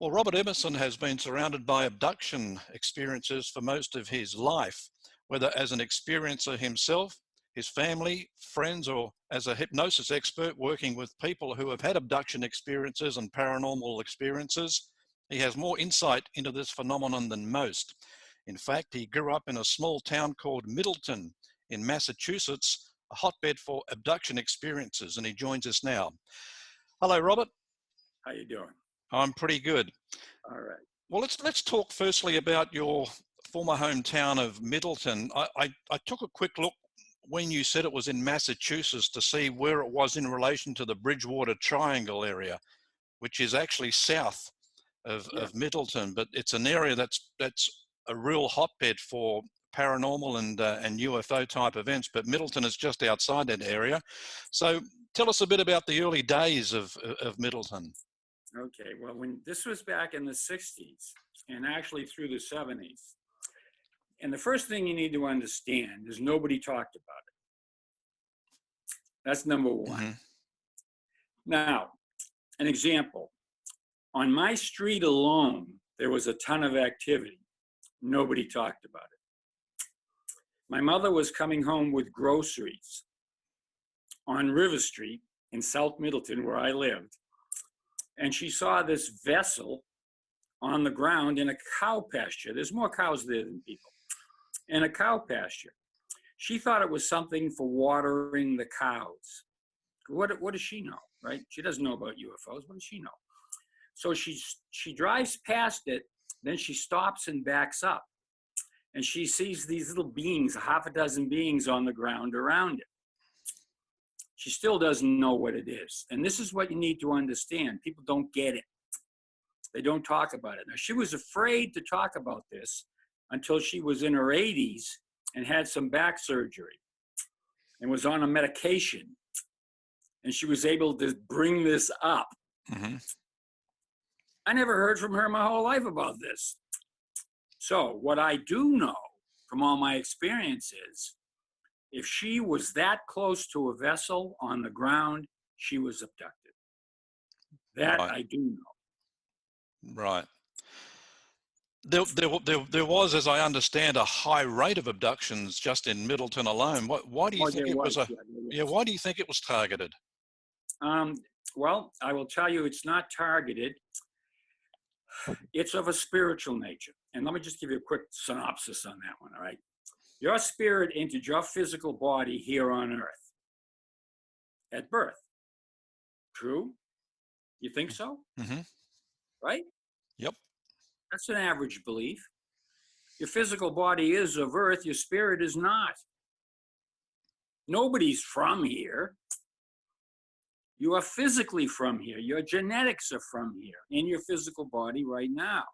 Well, Robert Emerson has been surrounded by abduction experiences for most of his life, whether as an experiencer himself, his family, friends, or as a hypnosis expert working with people who have had abduction experiences and paranormal experiences. He has more insight into this phenomenon than most. In fact, he grew up in a small town called Middleton in Massachusetts, a hotbed for abduction experiences, and he joins us now. Hello, Robert. How you doing? I'm pretty good. All right. Well, let's talk firstly about your former hometown of Middleton. I took a quick look when you said it was in Massachusetts to see where it was in relation to the Bridgewater Triangle area, which is actually south of Middleton, but it's an area that's a real hotbed for paranormal and UFO type events, but Middleton is just outside that area. So tell us a bit about the early days of Middleton. Okay, well, when this was back in the 60s and actually through the 70s, and the first thing you need to understand is nobody talked about it. That's number one. Mm-hmm. Now, an example. On my street alone, there was a ton of activity. Nobody talked about it. My mother was coming home with groceries on River Street in South Middleton, where I lived. And she saw this vessel on the ground in a cow pasture. There's more cows there than people. In a cow pasture. She thought it was something for watering the cows. What does she know, right? She doesn't know about UFOs. What does she know? So she drives past it, then she stops and backs up. And she sees these little beings, half a dozen beings on the ground around it. She still doesn't know what it is. And this is what you need to understand. People don't get it. They don't talk about it. Now, she was afraid to talk about this until she was in her 80s and had some back surgery and was on a medication. And she was able to bring this up. Mm-hmm. I never heard from her my whole life about this. So what I do know from all my experiences, if she was that close to a vessel on the ground, she was abducted. That Right. I do know. Right. There was, as I understand, a high rate of abductions just in Middleton alone. Why do you think it was why do you think it was targeted? Well, I will tell you, it's not targeted. It's of a spiritual nature. And let me just give you a quick synopsis on that one, all right? Your spirit entered your physical body here on earth at birth. True? You think so? Mm-hmm. Right? Yep. That's an average belief. Your physical body is of earth, your spirit is not. Nobody's from here. You are physically from here. Your genetics are from here in your physical body right now.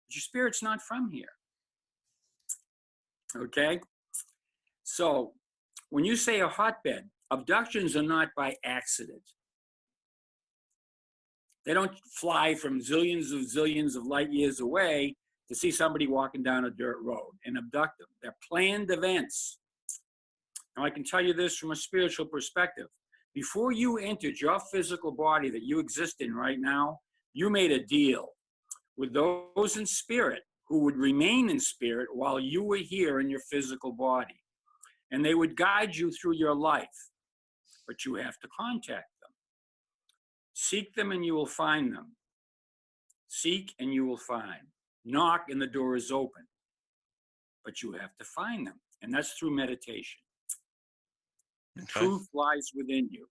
But your spirit's not from here. Okay? So when you say a hotbed, abductions are not by accident. They don't fly from zillions of light years away to see somebody walking down a dirt road and abduct them. They're planned events. Now, I can tell you this from a spiritual perspective. Before you entered your physical body that you exist in right now, you made a deal with those in spirit who would remain in spirit while you were here in your physical body. And they would guide you through your life. But you have to contact them. Seek them and you will find them. Seek and you will find. Knock and the door is open. But you have to find them. And that's through meditation. Okay. Truth lies within you.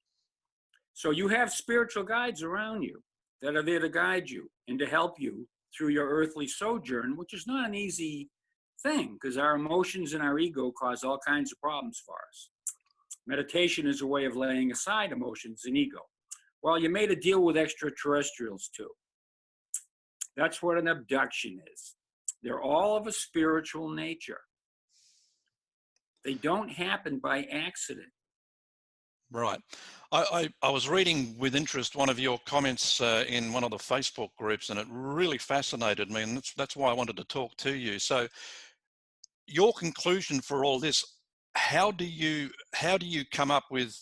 So you have spiritual guides around you that are there to guide you and to help you through your earthly sojourn, which is not an easy thing because our emotions and our ego cause all kinds of problems for us. Meditation is a way of laying aside emotions and ego. Well, you made a deal with extraterrestrials too. That's what an abduction is. They're all of a spiritual nature. They don't happen by accident. Right. I was reading with interest one of your comments in one of the Facebook groups, and it really fascinated me, and that's why I wanted to talk to you. So your conclusion for all this, how do you come up with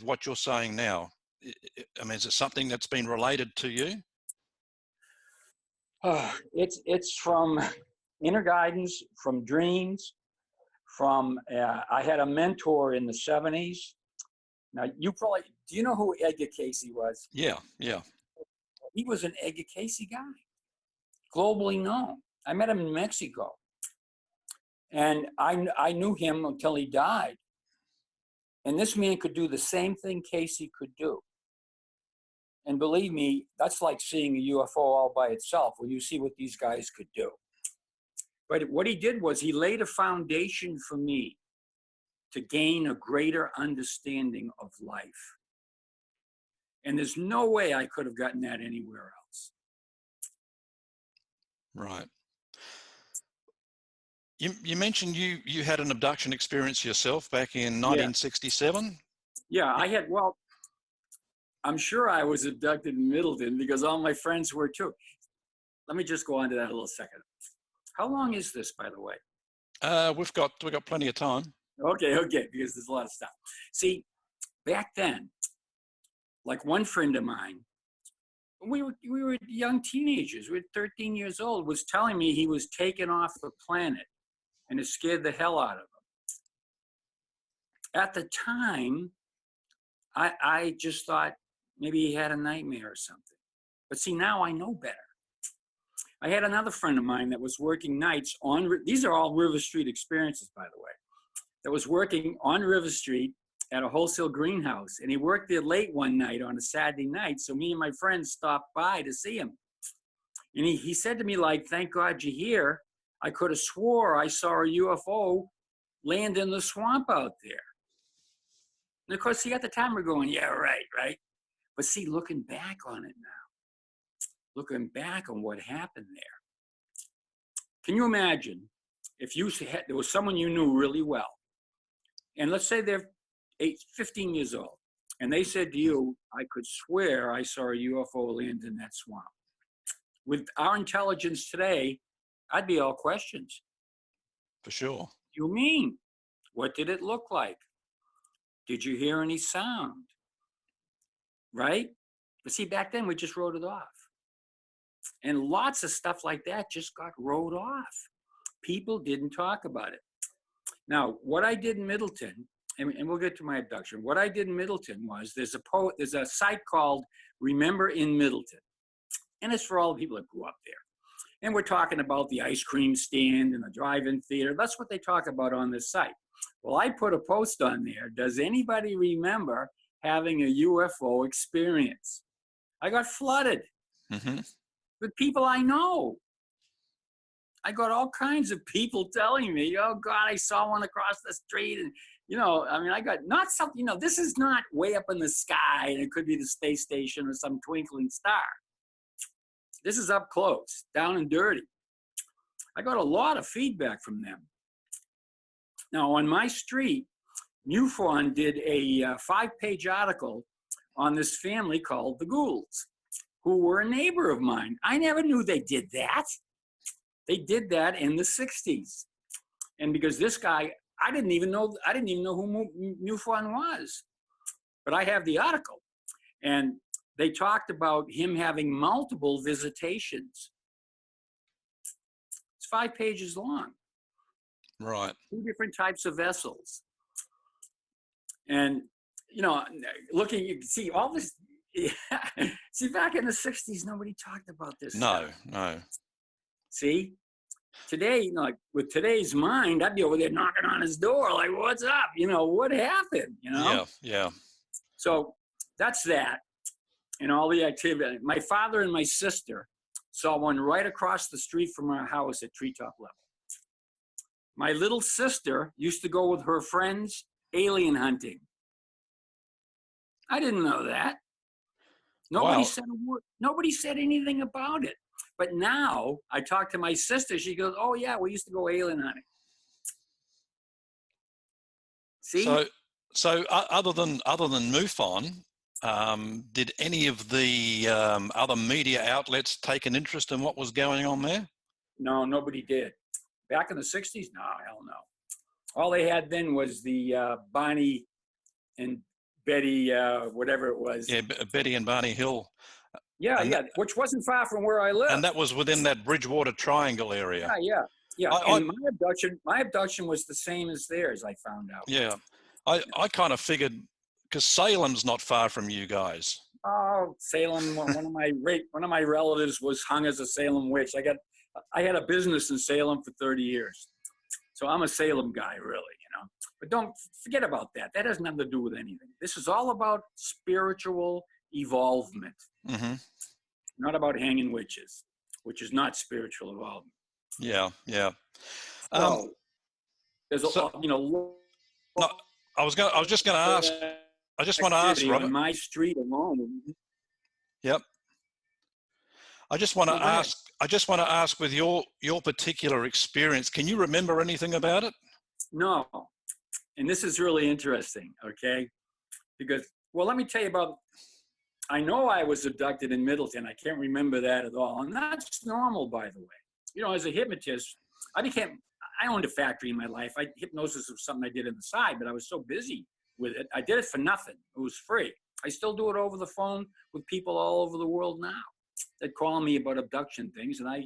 what you're saying now? I mean, is it something that's been related to you? It's from inner guidance, from dreams, from I had a mentor in the 70s. Now, do you know who Edgar Casey was? Yeah, yeah. He was an Edgar Casey guy, globally known. I met him in Mexico. And I knew him until he died. And this man could do the same thing Casey could do. And believe me, that's like seeing a UFO all by itself when you see what these guys could do. But what he did was he laid a foundation for me to gain a greater understanding of life. And there's no way I could have gotten that anywhere else. Right. You mentioned you had an abduction experience yourself back in 1967? Yeah, I had, well, I'm sure I was abducted in Middleton because all my friends were too. Let me just go on to that a little second. How long is this, by the way? We've got plenty of time. Okay, because there's a lot of stuff. See, back then, like one friend of mine, we were young teenagers. We were 13 years old. Was telling me he was taken off the planet, and it scared the hell out of him. At the time, I just thought maybe he had a nightmare or something. But see, now I know better. I had another friend of mine that was working nights on, these are all River Street experiences, by the way, that was working on River Street at a wholesale greenhouse. And he worked there late one night on a Saturday night. So me and my friends stopped by to see him. And he said to me, like, thank God you're here. I could have swore I saw a UFO land in the swamp out there. And of course, see, at the time we're going, yeah, right. But see, looking back on it now, looking back on what happened there, can you imagine if there was someone you knew really well, and let's say they're 15 years old, and they said to you, I could swear I saw a UFO land in that swamp. With our intelligence today, I'd be all questions. For sure. What do you mean? What did it look like? Did you hear any sound? Right? But see, back then we just wrote it off. And lots of stuff like that just got wrote off. People didn't talk about it. Now, what I did in Middleton, and we'll get to my abduction. What I did in Middleton was there's a site called Remember in Middleton. And it's for all the people that grew up there. And we're talking about the ice cream stand and the drive-in theater. That's what they talk about on this site. Well, I put a post on there. Does anybody remember having a UFO experience? I got flooded with people I know. I got all kinds of people telling me, oh God, I saw one across the street. And, I got not something, this is not way up in the sky and it could be the space station or some twinkling star. This is up close, down and dirty. I got a lot of feedback from them. Now, on my street, MUFON did a 5-page article on this family called the Goulds, who were a neighbor of mine. I never knew they did that. They did that in the 60s. And because this guy, I didn't even know who MUFON was. But I have the article. And they talked about him having multiple visitations. It's 5 pages long. Right. 2 different types of vessels. And, looking, you can see all this. See, back in the 60s, nobody talked about this stuff. No. See? Today, with today's mind, I'd be over there knocking on his door, like, what's up? What happened? Yeah. So that's that. And all the activity. My father and my sister saw one right across the street from our house at treetop level. My little sister used to go with her friends alien hunting. I didn't know that. Nobody said a word. Nobody said anything about it. But now I talk to my sister. She goes, "Oh yeah, we used to go alien hunting." See. So other than MUFON, did any of the other media outlets take an interest in what was going on there? No, nobody did. Back in the 60s? No, hell no. All they had then was the Bonnie and Betty, whatever it was. Yeah, Betty and Barney Hill. Yeah, And yeah, which wasn't far from where I live. And that was within that Bridgewater Triangle area. Yeah. And my abduction was the same as theirs, I found out. Yeah. I kind of figured, because Salem's not far from you guys. Oh, Salem! One of my relatives was hung as a Salem witch. I had a business in Salem for 30 years, so I'm a Salem guy, really, you know. But don't forget about that. That has nothing to do with anything. This is all about spiritual evolvement, not about hanging witches, which is not spiritual evolvement. Yeah, yeah. So there's no, I was just going to ask. I just want to ask, Robert. On my street alone. Yep. I just want to ask with your particular experience, can you remember anything about it? No. And this is really interesting, okay? Because, well, let me tell you about, I know I was abducted in Middleton. I can't remember that at all. And that's normal, by the way. You know, as a hypnotist, I owned a factory in my life. Hypnosis was something I did on the side, but I was so busy with it. I did it for nothing. It was free. I still do it over the phone with people all over the world now. They call me about abduction things, and I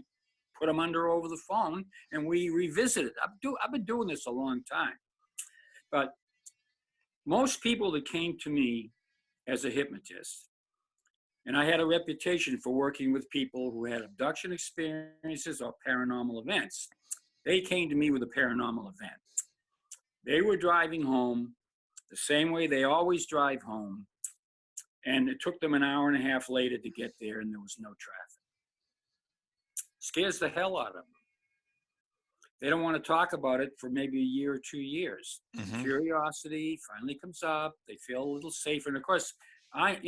put them under over the phone, and we revisit it. I've been doing this a long time. But most people that came to me as a hypnotist, and I had a reputation for working with people who had abduction experiences or paranormal events, they came to me with a paranormal event. They were driving home the same way they always drive home, and it took them an hour and a half later to get there, and there was no traffic. Scares the hell out of them. They don't want to talk about it for maybe a year or 2 years. Curiosity finally comes up. They feel a little safer. And of course, I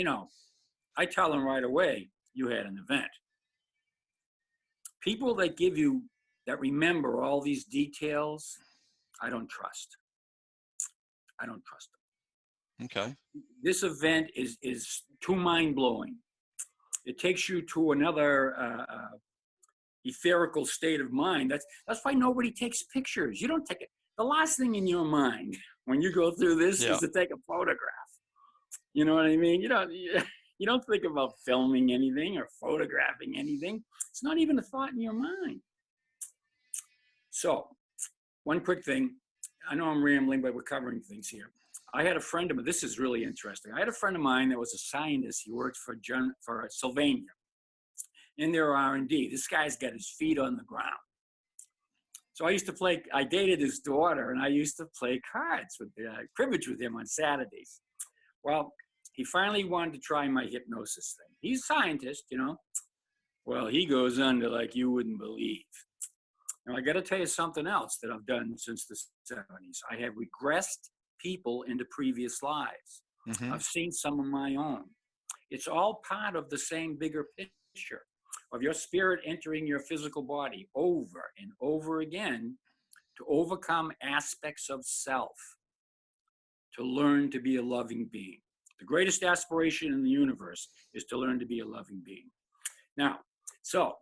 tell them right away, you had an event. People that remember all these details, I don't trust. I don't trust them. Okay. This event is too mind-blowing. It takes you to another etherical state of mind. That's why nobody takes pictures. You don't take it. The last thing in your mind when you go through this is to take a photograph. You know what I mean? You don't think about filming anything or photographing anything. It's not even a thought in your mind. So, one quick thing. I know I'm rambling, but we're covering things here. I had a friend of mine. This is really interesting. I had a friend of mine that was a scientist. He worked for Sylvania in their R&D. This guy's got his feet on the ground. So I dated his daughter, and I used to play cards cribbage with him on Saturdays. Well, he finally wanted to try my hypnosis thing. He's a scientist, you know. Well, he goes under like you wouldn't believe. Now, I got to tell you something else that I've done since the 70s. I have regressed people into previous lives. I've seen some of my own. It's all part of the same bigger picture of your spirit entering your physical body over and over again to overcome aspects of self, to learn to be a loving being. The greatest aspiration in the universe is to learn to be a loving being. Now, so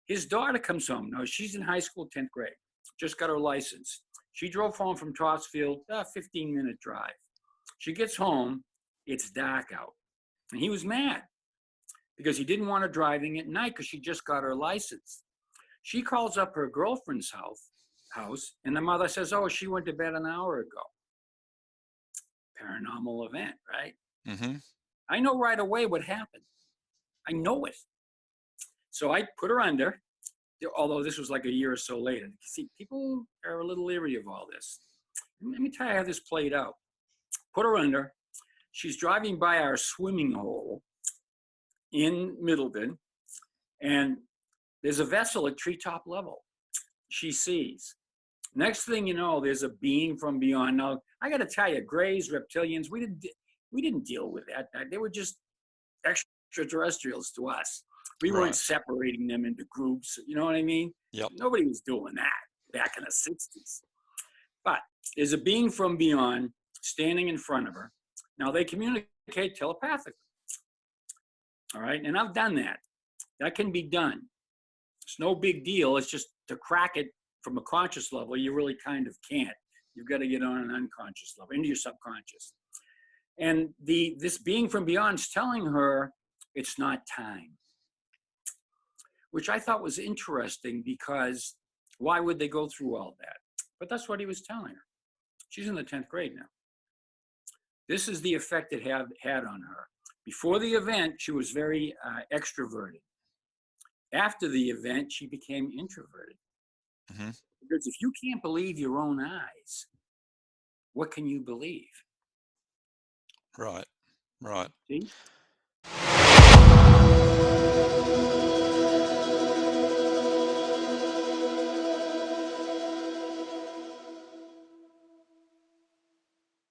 his daughter comes home. Now, she's in high school, 10th grade, just got her license. She drove home from Topsfield, a 15-minute drive. She gets home, it's dark out. And he was mad because he didn't want her driving at night because she just got her license. She calls up her girlfriend's house, and the mother says, oh, she went to bed an hour ago. Paranormal event, right? I know right away what happened. I know it. So I put her under, although this was like a year or so later. See, people are a little leery of all this. Let me tell you how this played out. Put her under. She's driving by our swimming hole in Middleton, and there's a vessel at treetop level. She sees. Next thing you know, there's a being from beyond. Now, I got to tell you, Greys, reptilians, we didn't deal with that. They were just extraterrestrials to us. We weren't separating them into groups. You know what I mean? Yep. Nobody was doing that back in the 60s. But there's a being from beyond standing in front of her. Now, they communicate telepathically. All right? And I've done that. That can be done. It's no big deal. It's just to crack it from a conscious level, you really kind of can't. You've got to get on an unconscious level, into your subconscious. And this being from beyond's telling her it's not time, which I thought was interesting, because why would they go through all that? But that's what he was telling her. She's in the 10th grade now. This is the effect it had on her. Before the event, she was very extroverted. After the event, she became introverted. Mm-hmm. Because if you can't believe your own eyes, what can you believe? Right. Right. See?